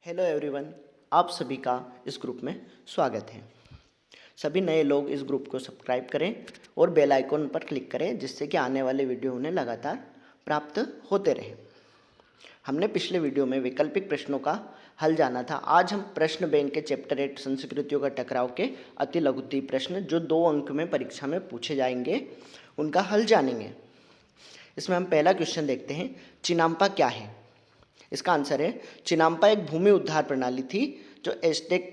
Hello everyone, आप सभी का इस ग्रुप में स्वागत है। सभी नए लोग इस ग्रुप को सब्सक्राइब करें और बेल आइकन पर क्लिक करें, जिससे कि आने वाले वीडियो उन्हें लगातार प्राप्त होते रहे। हमने पिछले वीडियो में वैकल्पिक प्रश्नों का हल जाना था। आज हम प्रश्न बैंक के चैप्टर 8 संस्कृतियों का टकराव के अति लघुत्तम प्रश्न जो 2 अंक में परीक्षा में पूछे जाएंगे, उनका हल जानेंगे। इसमें हम पहला क्वेश्चन देखते हैं, चिनाम्पा क्या है? इसका आंसर है, चिनाम्पा एक भूमि उद्धार प्रणाली थी जो एज़टेक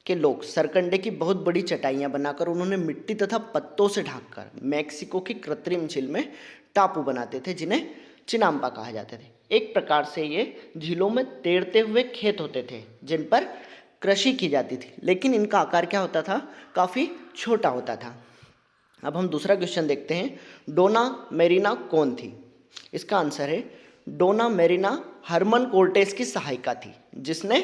के लोग सरकंडे की बहुत बड़ी चटाइयाँ बनाकर उन्होंने मिट्टी तथा पत्तों से ढककर मैक्सिको की कृत्रिम झील में टापू बनाते थे, जिन्हें चिनाम्पा कहा जाते थे। एक प्रकार से ये झीलों में तैरते हुए खेत होते थे जिन पर कृषि की जाती थी, लेकिन इनका आकार क्या होता था? काफ़ी छोटा होता था। अब हम दूसरा क्वेश्चन देखते हैं, डोना मेरीना कौन थी? इसका आंसर है, डोना मेरीना हरमन कोर्टेस की सहायिका थी, जिसने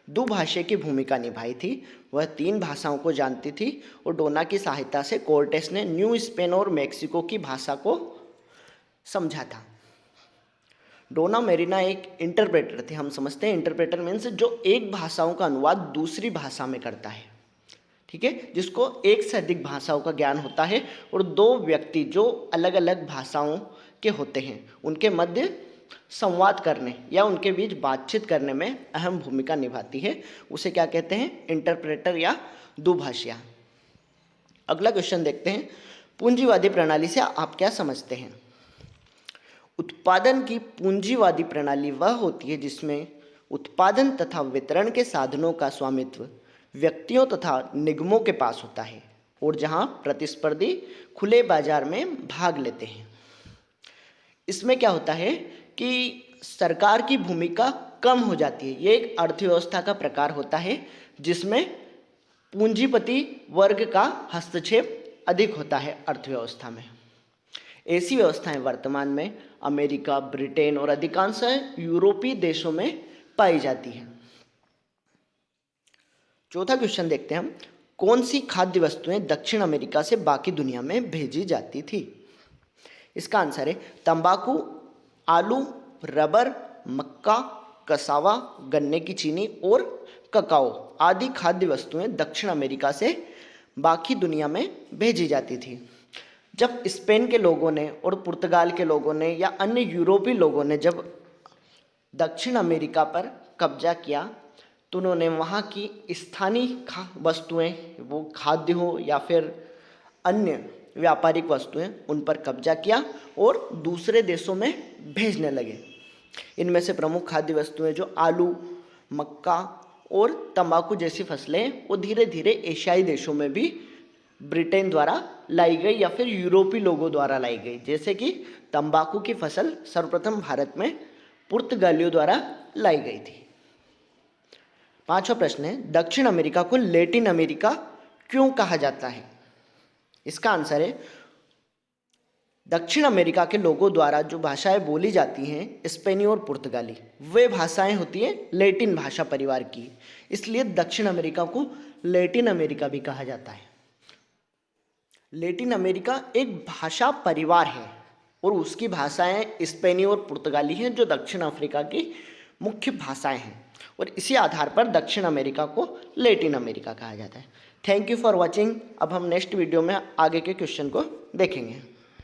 दुभाषी की भूमिका निभाई थी। वह 3 भाषाओं को जानती थी और डोना की सहायता से कोर्टेस ने न्यू स्पेन और मेक्सिको की भाषा को समझा था। डोना मेरीना एक इंटरप्रेटर थे। हम समझते हैं इंटरप्रेटर मीन्स जो एक भाषाओं का अनुवाद दूसरी भाषा में करता है, ठीक है, जिसको एक से अधिक भाषाओं का ज्ञान होता है और 2 व्यक्ति जो अलग अलग भाषाओं के होते हैं उनके मध्य संवाद करने या उनके बीच बातचीत करने में अहम भूमिका निभाती है। उसे क्या कहते हैं? इंटरप्रेटर या दुभाषिया। अगला क्वेश्चन देखते हैं, पूंजीवादी प्रणाली से आप क्या समझते हैं? उत्पादन की पूंजीवादी प्रणाली वह होती है जिसमें उत्पादन तथा वितरण के साधनों का स्वामित्व व्यक्तियों तथा निगमों के पास होता है और जहां प्रतिस्पर्धी खुले बाजार में भाग लेते हैं। इसमें क्या होता है कि सरकार की भूमिका कम हो जाती है। ये एक अर्थव्यवस्था का प्रकार होता है जिसमें पूंजीपति वर्ग का हस्तक्षेप अधिक होता है अर्थव्यवस्था में। ऐसी व्यवस्थाएं वर्तमान में अमेरिका, ब्रिटेन और अधिकांश यूरोपीय देशों में पाई जाती हैं। चौथा क्वेश्चन देखते हैं हम, कौन सी खाद्य वस्तुएं दक्षिण अमेरिका से बाकी दुनिया में भेजी जाती थी? इसका आंसर है, तंबाकू, आलू, रबर, मक्का, कसावा, गन्ने की चीनी और ककाओ आदि खाद्य वस्तुएं दक्षिण अमेरिका से बाकी दुनिया में भेजी जाती थी। जब स्पेन के लोगों ने और पुर्तगाल के लोगों ने या अन्य यूरोपीय लोगों ने जब दक्षिण अमेरिका पर कब्जा किया तो उन्होंने वहाँ की स्थानीय वस्तुएं, वो खाद्य हो या फिर अन्य व्यापारिक वस्तुएं, उन पर कब्जा किया और दूसरे देशों में भेजने लगे। इनमें से प्रमुख खाद्य वस्तुएं जो आलू, मक्का और तंबाकू जैसी फसलें वो धीरे धीरे एशियाई देशों में भी ब्रिटेन द्वारा लाई गई या फिर यूरोपीय लोगों द्वारा लाई गई। जैसे कि तंबाकू की फसल सर्वप्रथम भारत में पुर्तगालियों द्वारा लाई गई थी। 5वां प्रश्न है, दक्षिण अमेरिका को लैटिन अमेरिका क्यों कहा जाता है? इसका आंसर है, दक्षिण अमेरिका के लोगों द्वारा जो भाषाएं बोली जाती हैं स्पेनी और पुर्तगाली, वे भाषाएं होती हैं लैटिन भाषा परिवार की, इसलिए दक्षिण अमेरिका को लैटिन अमेरिका भी कहा जाता है। लैटिन अमेरिका एक भाषा परिवार है और उसकी भाषाएं स्पेनी और पुर्तगाली हैं जो दक्षिण अफ्रीका की मुख्य भाषाएं हैं और इसी आधार पर दक्षिण अमेरिका को लैटिन अमेरिका कहा जाता है। Thank you for watching. अब हम नेक्स्ट वीडियो में आगे के क्वेश्चन को देखेंगे।